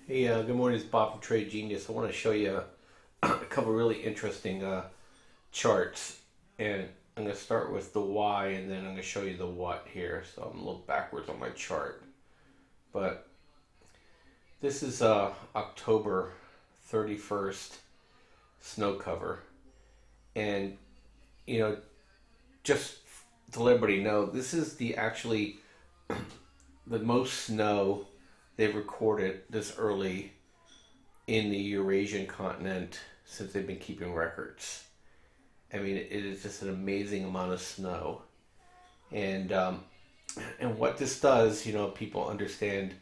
Hey, good morning. It's Bob from Trade Genius. I want to show you a couple really interesting charts, and I'm going to start with the Y, and then I'm going to show you the what here. So I'm a little backwards on my chart, but this is October 31st snow cover, and you know, just to let everybody know, this is the actually the most snow they've recorded this early in the Eurasian continent since they've been keeping records. I mean, it is just an amazing amount of snow, and what this does, people understand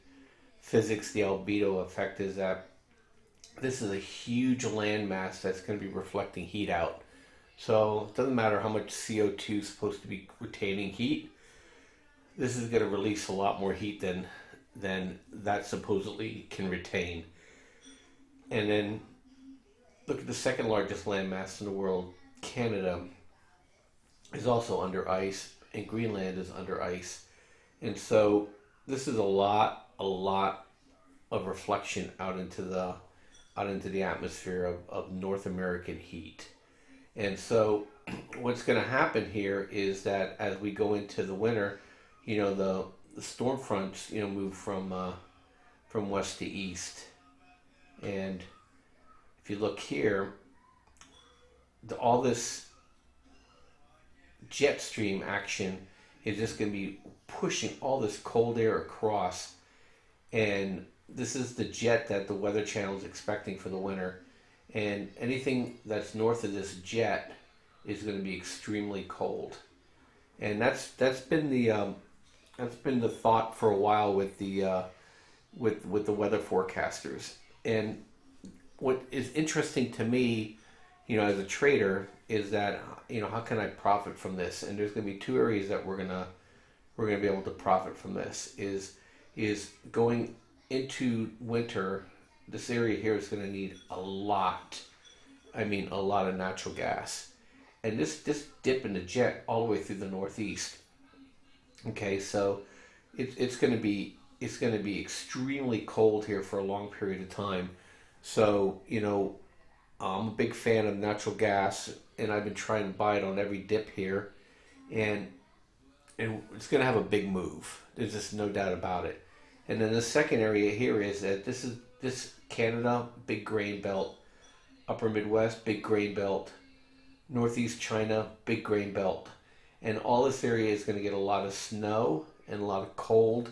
physics. The albedo effect is that this is a huge landmass that's going to be reflecting heat out. So it doesn't matter how much CO2 is supposed to be retaining heat. This is going to release a lot more heat than that supposedly can retain. And then look at the second largest landmass in the world. Canada is also under ice, and Greenland is under ice. And so this is a lot of reflection out into the atmosphere of North American heat. And so what's going to happen here is that as we go into the winter, the storm fronts move from west to east. And if you look here, all this jet stream action is just going to be pushing all this cold air across. And this is the jet that the Weather Channel is expecting for the winter. And anything that's north of this jet is going to be extremely cold. And that's been the thought for a while with the weather forecasters. And what is interesting to me, as a trader, is that how can I profit from this? And there's going to be two areas that we're going to be able to profit from this. Is going into winter. This area here is going to need a lot. I mean, a lot of natural gas, and this dip in the jet all the way through the Northeast. Okay, so it's going to be extremely cold here for a long period of time. So I'm a big fan of natural gas, and I've been trying to buy it on every dip here, and it's going to have a big move. There's just no doubt about it. And then the second area here is that this Canada, big grain belt, upper Midwest, big grain belt, Northeast China, big grain belt. And all this area is going to get a lot of snow and a lot of cold,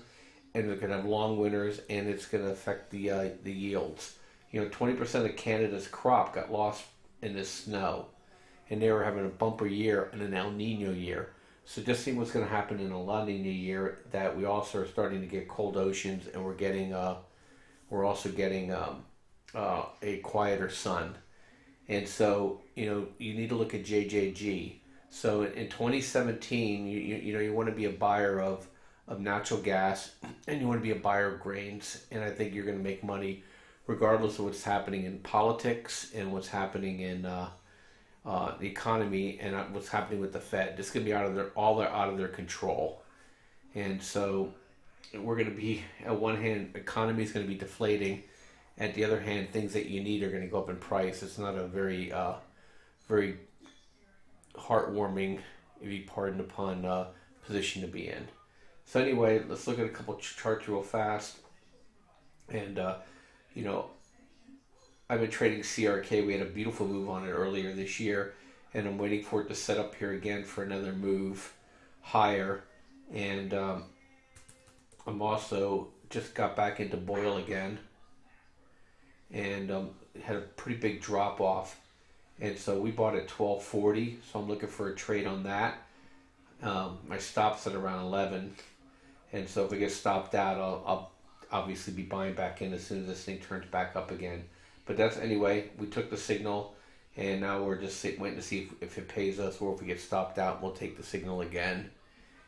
and they're going to have long winters, and it's going to affect the yields. 20% of Canada's crop got lost in this snow, and they were having a bumper year and an El Nino year. So just see what's going to happen in a La Nina year, that we also are starting to get cold oceans, and we're also getting a quieter sun. And so you need to look at JJG. So in 2017, you want to be a buyer of natural gas, and you want to be a buyer of grains, and I think you're going to make money regardless of what's happening in politics and what's happening in the economy, and what's happening with the Fed. This is going to be out of their control. And so we're going to be, at one hand, economy is going to be deflating. At the other hand, things that you need are going to go up in price. It's not a very heartwarming, if you pardon upon, position to be in. So anyway, let's look at a couple charts real fast. And you know, I've been trading CRK. We had a beautiful move on it earlier this year, and I'm waiting for it to set up here again for another move higher. And I'm also just got back into Boyle again, and had a pretty big drop off. And so we bought at 1240. So I'm looking for a trade on that. My stop's at around 11, and so if we get stopped out, I'll obviously be buying back in as soon as this thing turns back up again. But that's, anyway, we took the signal, and now we're just waiting to see if it pays us, or if we get stopped out, we'll take the signal again.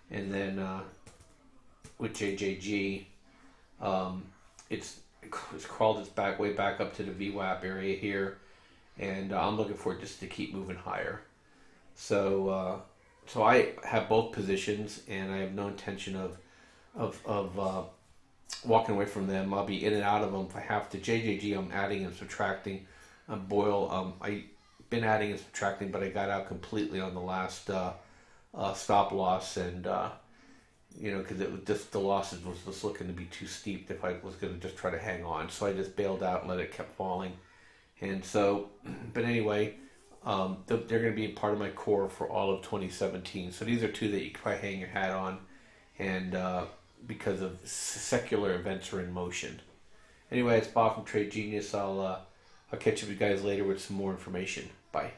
And then with JJG, it's crawled its back way back up to the VWAP area here, and I'm looking for it just to keep moving higher. So I have both positions, and I have no intention of walking away from them. I'll be in and out of them if I have to. JJG, I'm adding and subtracting. Boyle, I been adding and subtracting, but I got out completely on the last stop loss, and because it was just the losses was just looking to be too steep if I was going to just try to hang on. So I just bailed out and let it keep falling. And so, but anyway, they're going to be part of my core for all of 2017. So these are two that you can probably hang your hat on, and because of secular events are in motion. Anyway, it's Bob from Trade Genius. I'll catch up with you guys later with some more information. Bye.